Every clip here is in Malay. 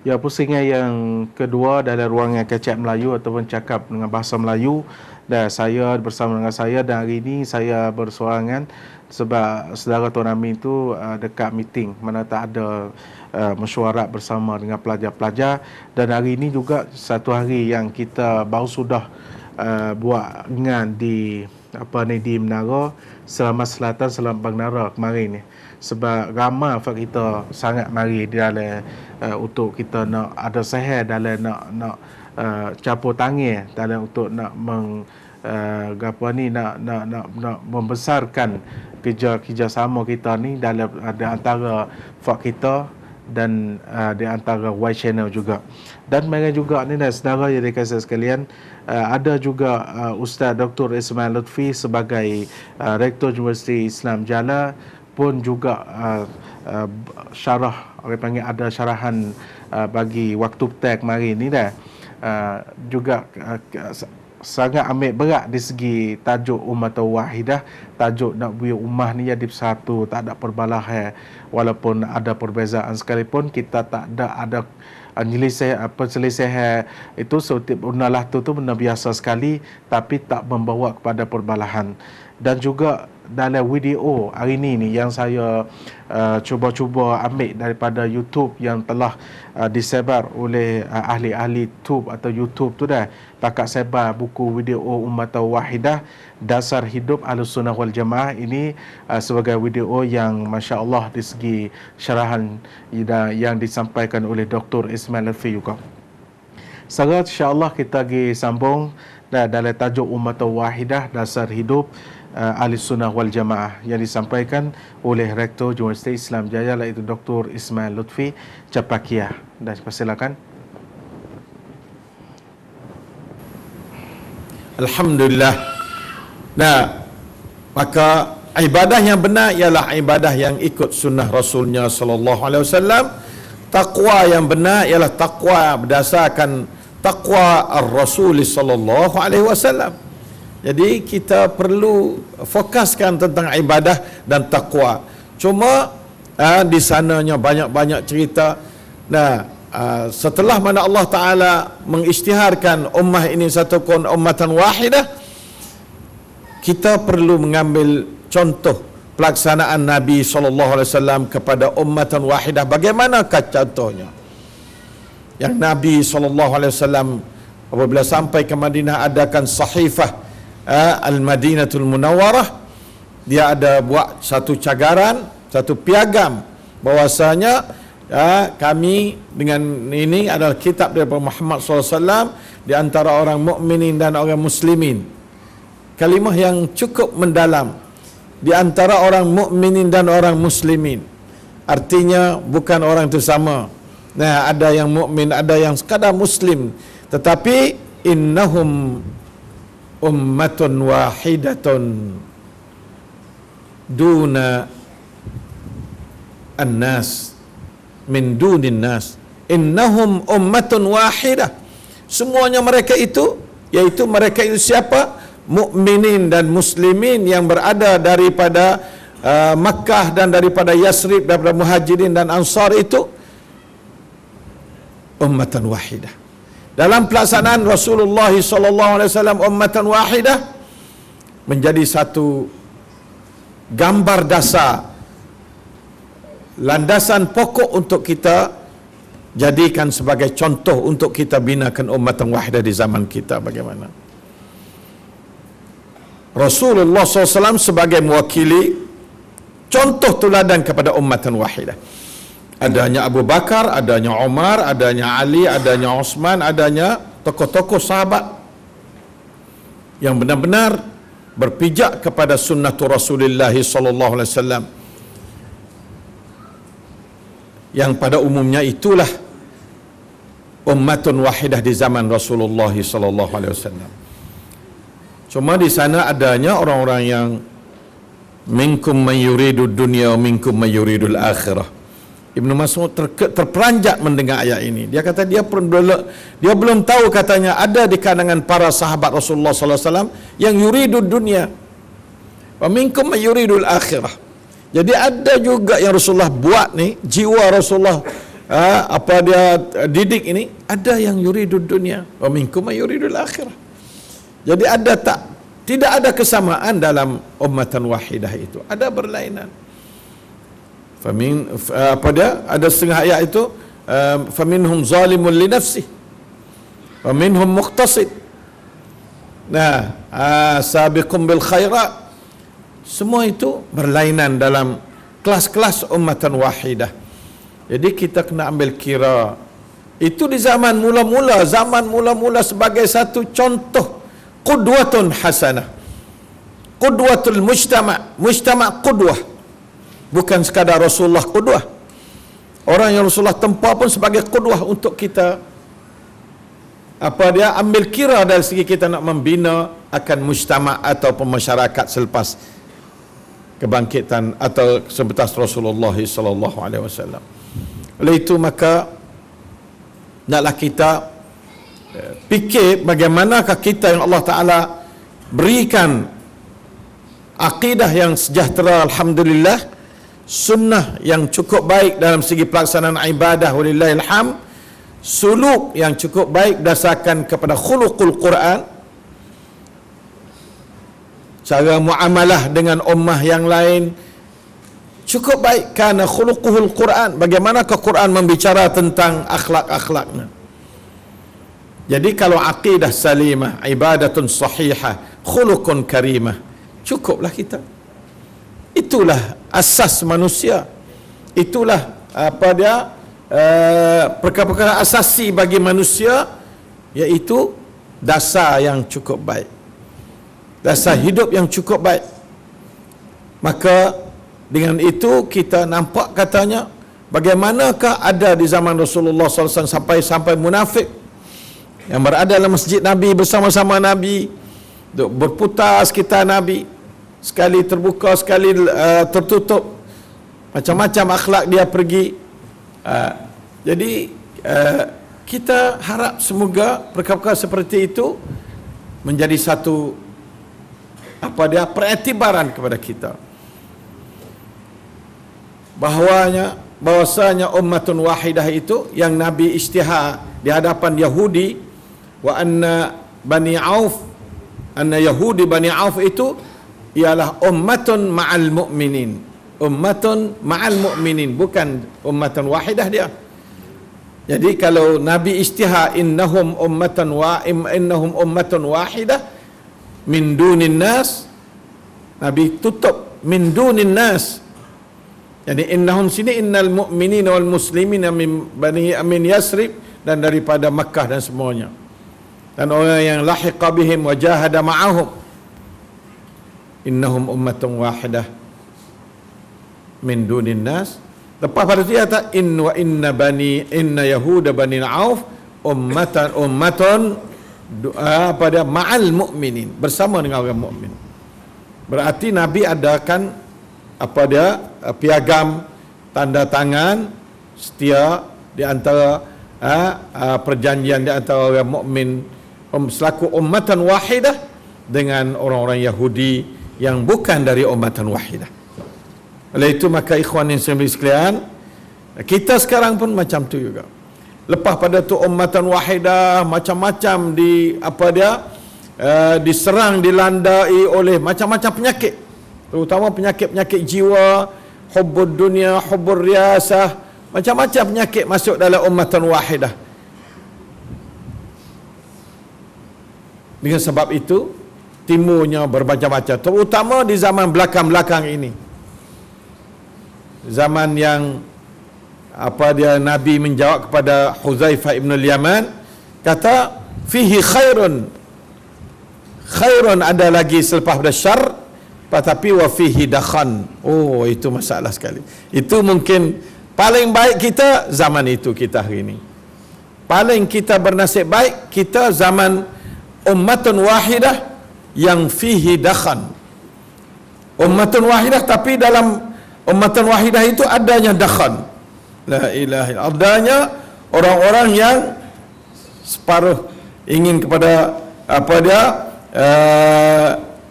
Ya, pusingan yang kedua dalam ruangan kecap Melayu ataupun cakap dengan bahasa Melayu, dan saya bersama dengan saya, dan hari ini saya bersorangan sebab saudara Tuan Amin tu dekat meeting mana tak ada mesyuarat bersama dengan pelajar-pelajar. Dan hari ini juga satu hari yang kita baru sudah buat ngan di di Menara Selamat Selatan, Selamat Pengnara kemarin ni, sebab ramai kita sangat mari di dalam untuk kita nak ada seher dalam nak capur tangan dalam untuk nak nak membesarkan kerjasama kita ni dalam antara fak kita dan di antara Y Channel juga. Dan mereka juga ni saudara yang dikasih sekalian, ada juga Ustaz Dr. Ismail Lutfi sebagai Rektor Universiti Islam Jala pun juga syarah, orang panggil ada syarahan bagi waktu petai kemarin ni dah, juga sangat ambil berat di segi tajuk Ummatun Wahidah, tajuk nak buat ummah ni jadi bersatu, tak ada perbalahan walaupun ada perbezaan sekalipun, kita tak ada perselisihan itu seperti benalah tu benda biasa sekali, tapi tak membawa kepada perbalahan. Dan juga dalam video hari ini yang saya cuba-cuba ambil daripada YouTube yang telah disebar oleh ahli-ahli tube atau YouTube tu dah, pakat sebar buku video Ummatun Wahidah Dasar Hidup Ahlussunnah wal Jamaah ini sebagai video yang Masya Allah di segi syarahan yang disampaikan oleh Dr. Ismail Lutfi juga. Sekarang insya-Allah kita pergi sambung dalam tajuk Ummatun Wahidah Dasar Hidup Ahlussunnah wal Jamaah yang disampaikan oleh Rektor Universiti Islam Jaya iaitu Dr. Ismail Lutfi Capakia. Dan persilakan. Alhamdulillah. Nah, maka ibadah yang benar ialah ibadah yang ikut sunnah Rasulnya sallallahu alaihi wasallam. Taqwa yang benar ialah taqwa berdasarkan taqwa ar-Rasul sallallahu alaihi wasallam. Jadi kita perlu fokuskan tentang ibadah dan taqwa. Cuma di sananya banyak-banyak cerita. Nah, setelah mana Allah Ta'ala mengisytiharkan ummah ini satu ummatan wahidah, kita perlu mengambil contoh pelaksanaan Nabi SAW kepada ummatan wahidah. Bagaimanakah contohnya? Yang Nabi SAW apabila sampai ke Madinah adakan sahifah Al-Madinatul Munawwarah, dia ada buat satu cagaran, satu piagam bahwasanya kami dengan ini adalah kitab daripada Muhammad SAW di antara orang mukminin dan orang muslimin. Kalimah yang cukup mendalam, di antara orang mukminin dan orang muslimin, artinya bukan orang itu sama. Nah, ada yang mukmin, ada yang sekadar muslim, tetapi innahum ummatun wahidatun duna an-nas min dunin nas. Innahum ummatun wahidah. Semuanya mereka itu, yaitu mereka itu siapa? Mukminin dan muslimin yang berada daripada Makkah dan daripada Yasrib, daripada Muhajirin dan Ansar itu ummatan wahidah. Dalam pelaksanaan Rasulullah SAW ummatan wahidah menjadi satu gambar dasar, landasan pokok untuk kita jadikan sebagai contoh untuk kita binakan ummatan wahidah di zaman kita. Bagaimana Rasulullah SAW sebagai mewakili contoh teladan kepada ummatan wahidah. Adanya Abu Bakar, adanya Umar, adanya Ali, adanya Utsman, adanya tokoh-tokoh sahabat yang benar-benar berpijak kepada sunnatul Rasulullah sallallahu alaihi wasallam, yang pada umumnya itulah ummatun wahidah di zaman Rasulullah sallallahu alaihi wasallam. Cuma di sana adanya orang-orang yang minkum man yuridud dunya wa minkum man yuridul akhirah. Ibnu Mas'ud terperanjat mendengar ayat ini. Dia kata dia belum tahu, katanya ada di kalangan para sahabat Rasulullah sallallahu alaihi wasallam yang yuridud dunya wa minkum yuridul akhirah. Jadi ada juga yang Rasulullah buat ni, jiwa Rasulullah apa dia didik ini, ada yang yuridud dunia wa minkum may yuridul akhirah. Jadi tidak ada kesamaan dalam ummatan wahidah itu, ada berlainan. Ada setengah ayat itu, faminhum zalimun li nafsihi wa minhum muqtasid. Nah, sabiqum bil khairat. Semua itu berlainan dalam kelas-kelas ummatan wahidah. Jadi kita kena ambil kira. Itu di zaman mula-mula sebagai satu contoh qudwatun hasanah. Qudwatul mujtama' qudwah. Bukan sekadar Rasulullah qudwah. Orang yang Rasulullah tempah pun sebagai qudwah untuk kita ambil kira dari segi kita nak membina akan mujtama' ataupun masyarakat selepas kebangkitan atau sebetas Rasulullah sallallahu alaihi wasallam. Oleh itu maka naklah kita fikir bagaimanakah kita yang Allah Taala berikan akidah yang sejahtera, alhamdulillah, sunnah yang cukup baik dalam segi pelaksanaan ibadah, walillahil hamd, suluk yang cukup baik berdasarkan kepada khuluqul Quran, cara muamalah dengan ummah yang lain cukup baik, karena khuluquhul Quran, bagaimanakah Quran membicara tentang akhlak-akhlaknya. Jadi kalau aqidah salimah, ibadatun sahihah, khuluqun karimah, cukuplah kita. Itulah asas manusia. Itulah perkara-perkara asasi bagi manusia, iaitu dasar yang cukup baik, dasar hidup yang cukup baik. Maka dengan itu kita nampak katanya bagaimanakah ada di zaman Rasulullah SAW sampai munafik yang berada dalam masjid Nabi bersama-sama Nabi, berputar sekitar Nabi, sekali terbuka sekali tertutup, macam-macam akhlak dia pergi. Jadi kita harap semoga perkara-perkara seperti itu menjadi satu periktibaran kepada kita, bahwasanya ummatun wahidah itu yang Nabi isytihar di hadapan Yahudi, wa anna Yahudi Bani Auf itu ialah ummatun ma'al mu'minin, ummatun ma'al mu'minin, bukan ummatun wahidah dia. Jadi kalau Nabi isytihar innahum ummatun wahidah min dunin nas, Nabi tutup min dunin nas. Jadi innahum sini innal mu'minina wal muslimina min Yasrib, dan daripada Makkah dan semuanya, dan orang yang lahiqa bihim wa jahada ma'ahum, innahum ummatun wahidah min dunin nas. Lepas pada itu kata inna yahuda bani Auf ummatun ma'al mu'minin, bersama dengan orang mukmin. Berarti Nabi adakan piagam tanda tangan setia di antara perjanjian di antara orang mukmin selaku ummatan wahidah dengan orang-orang Yahudi yang bukan dari ummatan wahidah. Oleh itu maka ikhwan yang sekalian, kita sekarang pun macam tu juga. Lepas pada tu ummatan wahidah macam-macam diserang, dilandai oleh macam-macam penyakit, terutama penyakit-penyakit jiwa, hubbud dunia, hubbur riasah, macam-macam penyakit masuk dalam ummatan wahidah. Dengan sebab itu timbulnya bermacam-macam, terutama di zaman belakang-belakang ini, zaman yang Nabi menjawab kepada Huzaifah ibn al-Yaman, kata fihi khairun ada lagi selepas pada syar, tetapi wa fihi dakhan. Oh, itu masalah sekali. Itu mungkin paling baik kita zaman itu, kita hari ini paling kita bernasib baik kita zaman ummatun wahidah yang fihi dakhan. Ummatun wahidah, tapi dalam ummatun wahidah itu adanya dakhan. La ilaha illallah. Adanya orang-orang yang separuh ingin kepada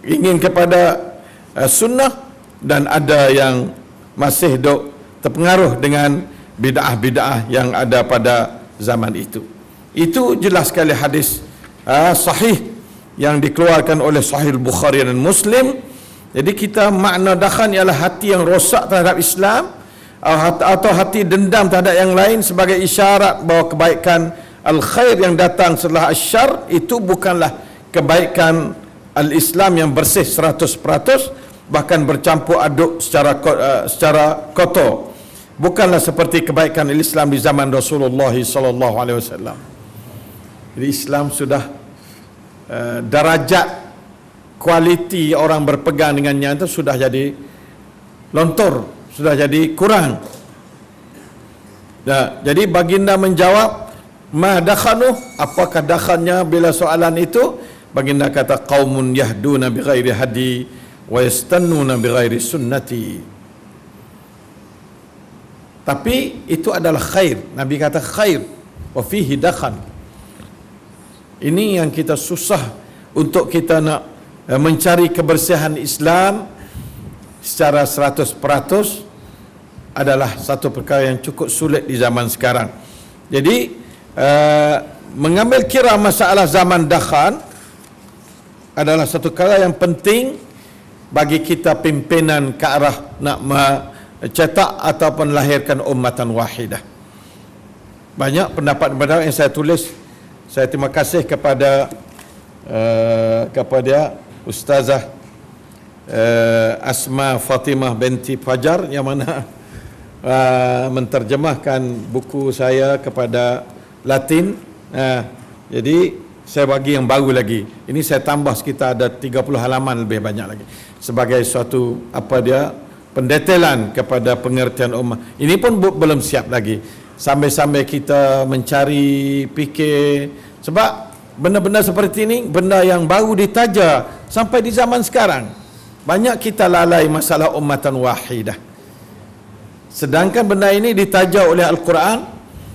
ingin kepada sunnah, dan ada yang masih terpengaruh bid'ah-bid'ah yang ada pada zaman itu. Itu jelas sekali hadis sahih yang dikeluarkan oleh Sahih Bukhari dan Muslim. Jadi kita makna dakhan ialah hati yang rosak terhadap Islam atau hati dendam terhadap yang lain sebagai isyarat bahawa kebaikan al-khair yang datang setelah asyar itu bukanlah kebaikan al-Islam yang bersih 100%, bahkan bercampur aduk secara kotor. Bukanlah seperti kebaikan Islam di zaman Rasulullah sallallahu alaihi wasallam. Jadi Islam sudah darajat kualiti orang berpegang dengannya itu sudah jadi lontor, sudah jadi kurang. Jadi baginda menjawab, ma dakhanu, apakah dakhannya bila soalan itu? Baginda kata, qaumun yahduna bighairi hadi wa yastannuna bighairi sunnati. Tapi itu adalah khair. Nabi kata khair wa fihi dakhan. Ini yang kita susah untuk kita nak mencari kebersihan Islam secara 100% adalah satu perkara yang cukup sulit di zaman sekarang. Jadi mengambil kira masalah zaman dakhan adalah satu perkara yang penting bagi kita pimpinan ke arah nak cetak ataupun lahirkan ummatan wahidah. Banyak pendapat-pendapat yang saya tulis. Saya terima kasih kepada Ustazah Asma Fatimah binti Fajar yang mana menterjemahkan buku saya kepada Latin. Jadi saya bagi yang baru lagi. Ini saya tambah sekitar ada 30 halaman lebih banyak lagi sebagai suatu pendetailan kepada pengertian ummah. Ini pun belum siap lagi. Sambil-sambil kita mencari, fikir. Sebab benda-benda seperti ini, benda yang baru ditaja sampai di zaman sekarang. Banyak kita lalai masalah ummatan wahidah. Sedangkan benda ini ditaja oleh Al-Quran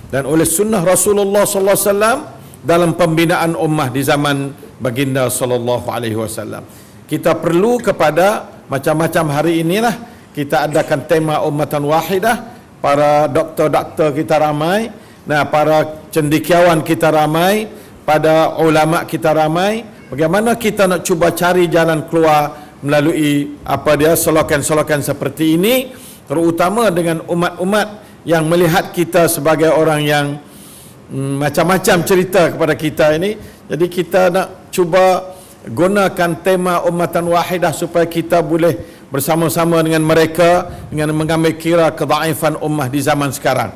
dan oleh sunnah Rasulullah sallallahu alaihi wasallam dalam pembinaan ummah di zaman baginda sallallahu alaihi wasallam. Kita perlu kepada macam-macam hari inilah kita adakan tema ummatan wahidah. Para doktor-doktor kita ramai, para cendekiawan kita ramai, pada ulama kita ramai. Bagaimana kita nak cuba cari jalan keluar melalui selokan-selokan seperti ini, terutama dengan umat-umat yang melihat kita sebagai orang yang macam-macam cerita kepada kita ini. Jadi kita nak cuba gunakan tema ummatan wahidah supaya kita boleh bersama-sama dengan mereka dengan mengambil kira kedhaifan ummah di zaman sekarang.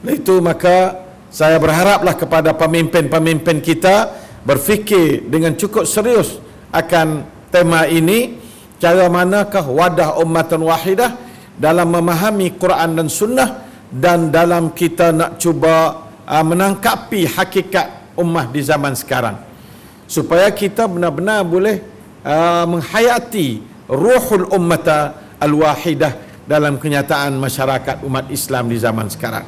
Itu maka saya berharaplah kepada pemimpin-pemimpin kita berfikir dengan cukup serius akan tema ini, cara manakah wadah ummatan wahidah dalam memahami Quran dan Sunnah dan dalam kita nak cuba menangkapi hakikat ummah di zaman sekarang supaya kita benar-benar boleh menghayati ruhul ummata al-wahidah dalam kenyataan masyarakat umat Islam di zaman sekarang.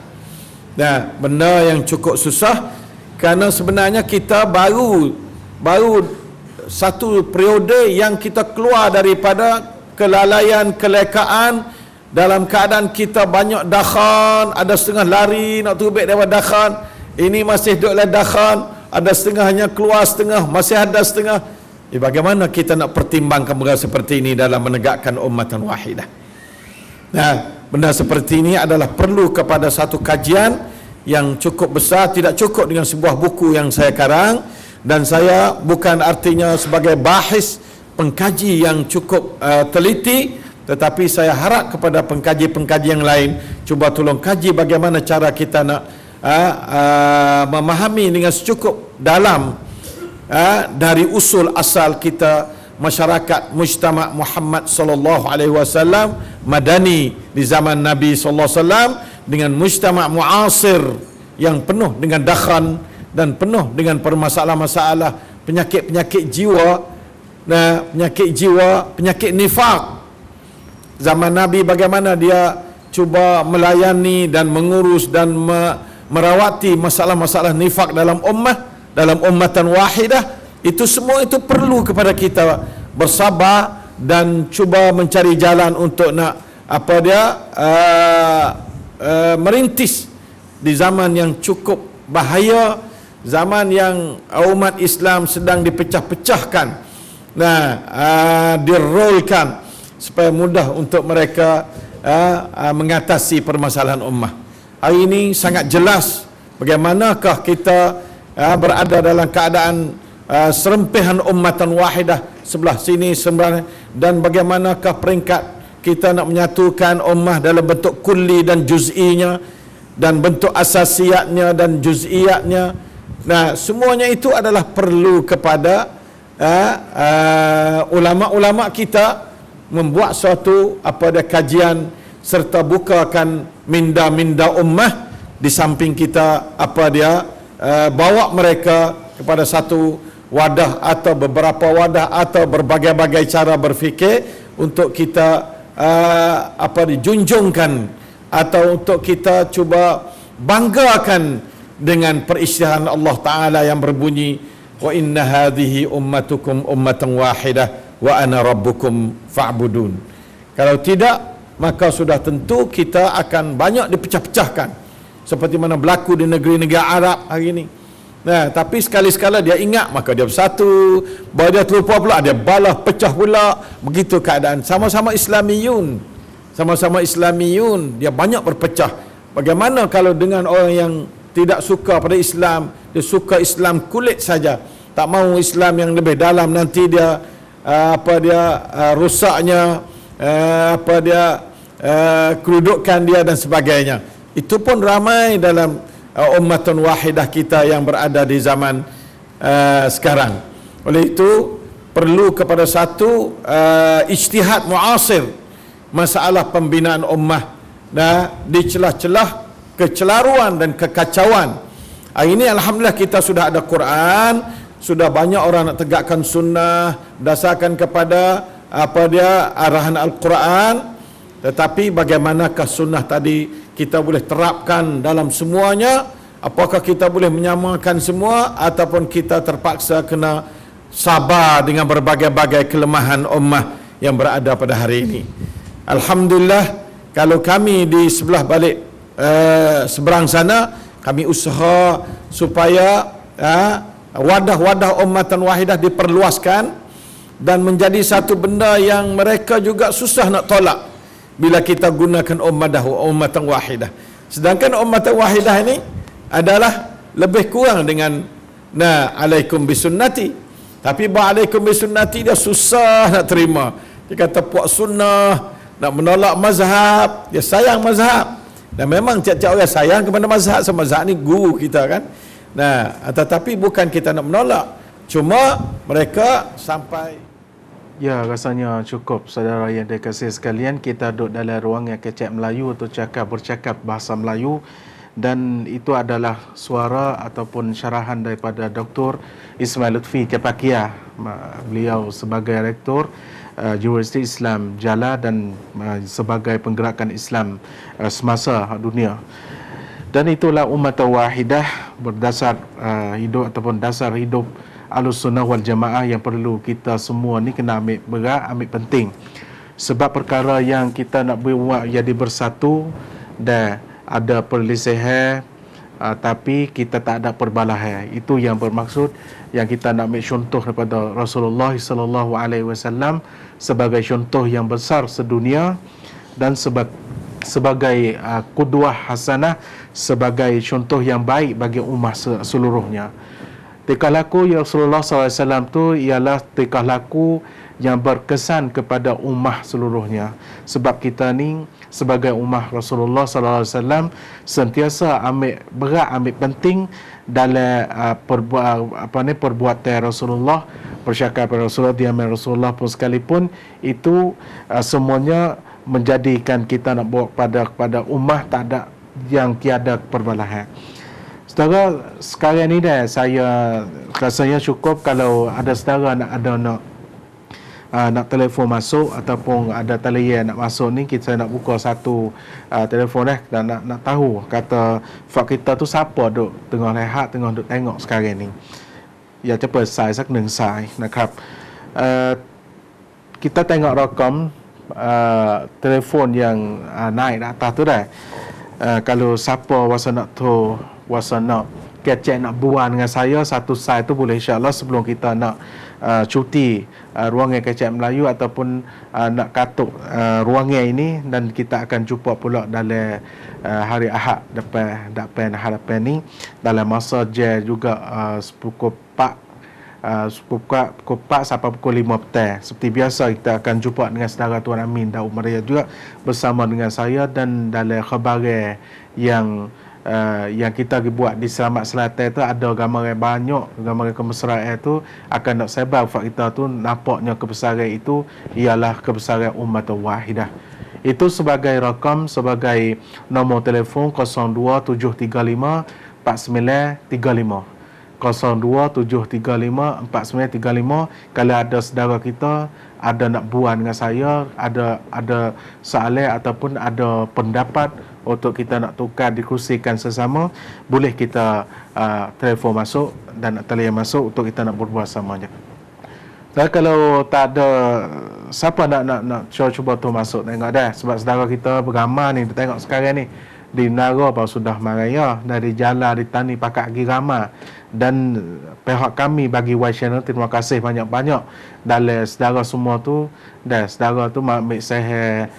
Benda yang cukup susah kerana sebenarnya kita baru satu periode yang kita keluar daripada kelalaian, kelekaan dalam keadaan kita banyak dakhan, ada setengah lari nak tubik daripada dakhan, ini masih duduk dalam dakhan, ada setengahnya keluar setengah, masih ada setengah. Bagaimana kita nak pertimbangkan benda seperti ini dalam menegakkan ummatan wahidah? Benda seperti ini adalah perlu kepada satu kajian yang cukup besar, tidak cukup dengan sebuah buku yang saya karang, dan saya bukan artinya sebagai bahis pengkaji yang cukup teliti, tetapi saya harap kepada pengkaji-pengkaji yang lain cuba tolong kaji bagaimana cara kita nak memahami dengan secukup dalam dari usul asal kita masyarakat mujtama' Muhammad sallallahu alaihi wasallam madani di zaman Nabi sallallahu alaihi wasallam dengan mujtama' muasir yang penuh dengan dakhan dan penuh dengan permasalah-masalah penyakit-penyakit jiwa, penyakit nifaq. Zaman Nabi bagaimana dia cuba melayani dan mengurus dan merawati masalah-masalah nifaq dalam ummatan wahidah. Itu semua itu perlu kepada kita bersabar dan cuba mencari jalan untuk nak merintis di zaman yang cukup bahaya, zaman yang umat Islam sedang dipecah-pecahkan. Dirolkan supaya mudah untuk mereka mengatasi permasalahan ummah. Hari ini sangat jelas bagaimanakah kita berada dalam keadaan serempihan ummatan wahidah, sebelah sini sebelah, dan bagaimanakah peringkat kita nak menyatukan ummah dalam bentuk kulli dan juz'inya, dan bentuk asasiyatnya dan juz'iyatnya. Semuanya itu adalah perlu kepada ulama-ulama kita membuat suatu kajian serta bukakan minda-minda ummah, di samping kita bawa mereka kepada satu wadah atau beberapa wadah atau berbagai-bagai cara berfikir untuk kita dijunjungkan atau untuk kita cuba banggakan dengan peristihan Allah Ta'ala yang berbunyi, wa inna hadhihi ummatukum ummatan wahidah wa ana rabbukum fa'budun. Kalau tidak, maka sudah tentu kita akan banyak dipecah-pecahkan seperti mana berlaku di negeri-negeri Arab hari ini. Tapi sekali-sekala dia ingat, maka dia bersatu. Bahawa dia terlupa pula, dia balah pecah pula. Begitu keadaan. Sama-sama Islamiyun, dia banyak berpecah. Bagaimana kalau dengan orang yang tidak suka pada Islam, dia suka Islam kulit saja, tak mahu Islam yang lebih dalam, nanti dia rusaknya, kedudukan dia dan sebagainya. Itu pun ramai dalam ummatun wahidah kita yang berada di zaman sekarang. Oleh itu perlu kepada satu ijtihad muasir masalah pembinaan ummah di celah-celah kecelaruan dan kekacauan. Hari ini alhamdulillah kita sudah ada Quran, sudah banyak orang nak tegakkan sunnah berdasarkan kepada arahan Al-Quran. Tetapi bagaimanakah sunnah tadi kita boleh terapkan dalam semuanya? Apakah kita boleh menyamakan semua, ataupun kita terpaksa kena sabar dengan berbagai-bagai kelemahan ummah yang berada pada hari ini? Alhamdulillah, kalau kami di sebelah balik seberang sana, kami usaha supaya wadah-wadah ummatan wahidah diperluaskan dan menjadi satu benda yang mereka juga susah nak tolak bila kita gunakan ummatan wahidah. Sedangkan ummatan wahidah ini adalah lebih kurang dengan alaikum bisunnati. Tapi alaikum bisunnati dia susah nak terima. Dia kata puak sunnah, nak menolak mazhab, dia sayang mazhab. Dan memang tiap-tiap orang sayang kepada mazhab, sebab mazhab ni guru kita kan. Tetapi bukan kita nak menolak, cuma mereka sampai. Ya, rasanya cukup saudara yang dikasihi sekalian. Kita duduk dalam ruang yang kecek Melayu atau bercakap bahasa Melayu, dan itu adalah suara ataupun syarahan daripada Dr. Ismail Lutfi Kepakia. Beliau sebagai rektor Universiti Islam Jala dan sebagai penggerakan Islam semasa dunia. Dan itulah umat wahidah berdasar hidup ataupun dasar hidup Ahlussunnah wal Jamaah yang perlu kita semua ni kena ambil berat, ambil penting. Sebab perkara yang kita nak buat jadi bersatu dan ada perselisihan, tapi kita tak ada perbalahan. Itu yang bermaksud yang kita nak ambil contoh daripada Rasulullah sallallahu alaihi wasallam sebagai contoh yang besar sedunia, dan sebagai qudwah hasanah, sebagai contoh yang baik bagi ummah seluruhnya. Tingkah laku ya Rasulullah SAW tu ialah tingkah laku yang berkesan kepada ummah seluruhnya. Sebab kita ni sebagai ummah Rasulullah SAW sentiasa ambil berat, ambil penting dalam perbuatan Rasulullah, percakapan Rasulullah, diaman Rasulullah pun sekalipun, itu semuanya menjadikan kita nak bawa kepada ummah tak ada yang tiada perbalahan. Saudara, sekarang ni dah saya rasanya cukup kalau ada saudara nak telefon masuk ataupun ada talian nak masuk ni, kita nak buka satu telefon dan nak tahu kata fak kita tu siapa duk tengah rehat, tengah duk tengok sekarang ni. Ya, cepat saya sak neng sayaนะครับ. Kita tengok rakam telefon yang naik atas tu dah. kalau siapa wasa nak tu, wasa nak kecek nak buat dengan saya satu side tu boleh, insya-Allah sebelum kita nak cuti ruangan kecek Melayu ataupun nak katuk ruangan ini, dan kita akan jumpa pula dalam hari Ahad depan ni dalam masa je juga pukul 4 pukul 4 sampai pukul 5 petang. Seperti biasa kita akan jumpa dengan saudara Tuan Amin dan Umaria juga bersama dengan saya, dan dalam khabar yang kita buat di Selamat Selatan tu ada gambar banyak, gambar kemesraan tu akan nak sebab kita tu nampaknya kebesaran itu ialah kebesaran umat wahidah. Itu sebagai rakam, sebagai nombor telefon 02735 4935 02735 4935. Kalau ada saudara kita ada nak buat dengan saya, ada soalan ataupun ada pendapat untuk kita nak tukar diskusikan sesama, boleh kita telefon masuk dan talian masuk untuk kita nak berbual samanya. Dan kalau tak ada siapa nak cuba tu masuk, tengok dah, sebab saudara kita beramai ni, tengok sekarang ni di Nara baru sudah maraya, dari jalan di Tani Pakak Girama, dan pihak kami bagi Y Channel terima kasih banyak-banyak dalam saudara semua tu, dan saudara tu ambil saya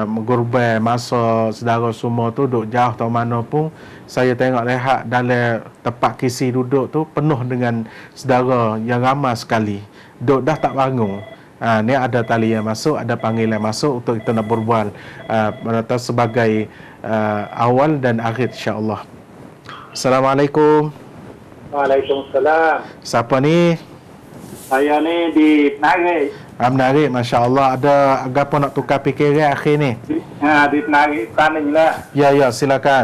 mengorban masa saudara semua tu duduk jauh atau mana pun. Saya tengok lihat dalam tempat kisi duduk tu penuh dengan saudara yang ramai sekali, duduk dah tak bangun. Ni ada talian masuk, ada panggilan masuk untuk kita nak berbual sebagai awal dan akhir, insya-Allah. Assalamualaikum. Waalaikumsalam. Siapa ni? Saya ni di Penari. Menarik, masya-Allah. Ada apa nak tukar fikiran akhir ni? Di Penari Kaning lah. Ya, silakan.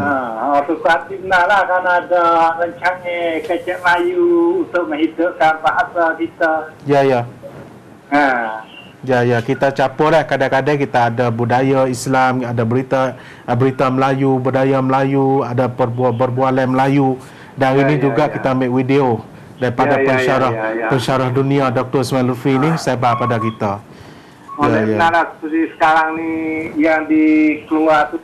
Tukar timna lah, kan ada rencana kecek Melayu untuk menghidupkan bahasa kita. Ya. Ya, kita campur lah. Kadang-kadang kita ada budaya Islam, ada berita Melayu, budaya Melayu, ada perbualan Melayu. Dan ini juga kita ambil video daripada pensyarah dunia Dr. Ismail Lutfi ni sebar pada kita. Benar seperti sekarang ni yang dikeluar tu.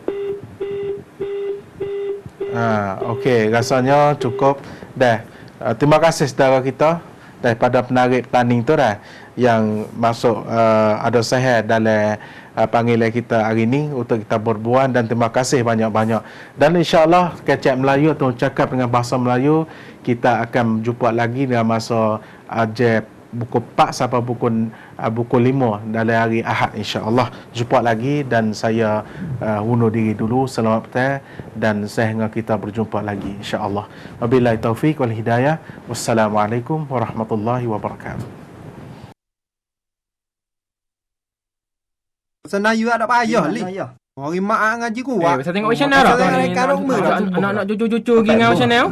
Okey, rasanya cukup dah. Terima kasih saudara kita daripada Penarik Taning tu dah yang masuk ada sehat dalam panggilan kita hari ini untuk kita berbual, dan terima kasih banyak-banyak. Dan insya-Allah kecek Melayu atau cakap dengan bahasa Melayu kita akan jumpa lagi dalam masa je pukul 4 sampai pukul 5 dalam hari Ahad, insya-Allah jumpa lagi. Dan saya undur diri dulu. Selamat petang dan sehingga kita berjumpa lagi, insya-Allah. Wabillahi taufik wal hidayah. Wassalamualaikum warahmatullahi wabarakatuh. Sana you ada payah li. Orang mak ngaji kuat. Saya tengok channel dah. Nak Nak cucu-cucu pergi dengan channel.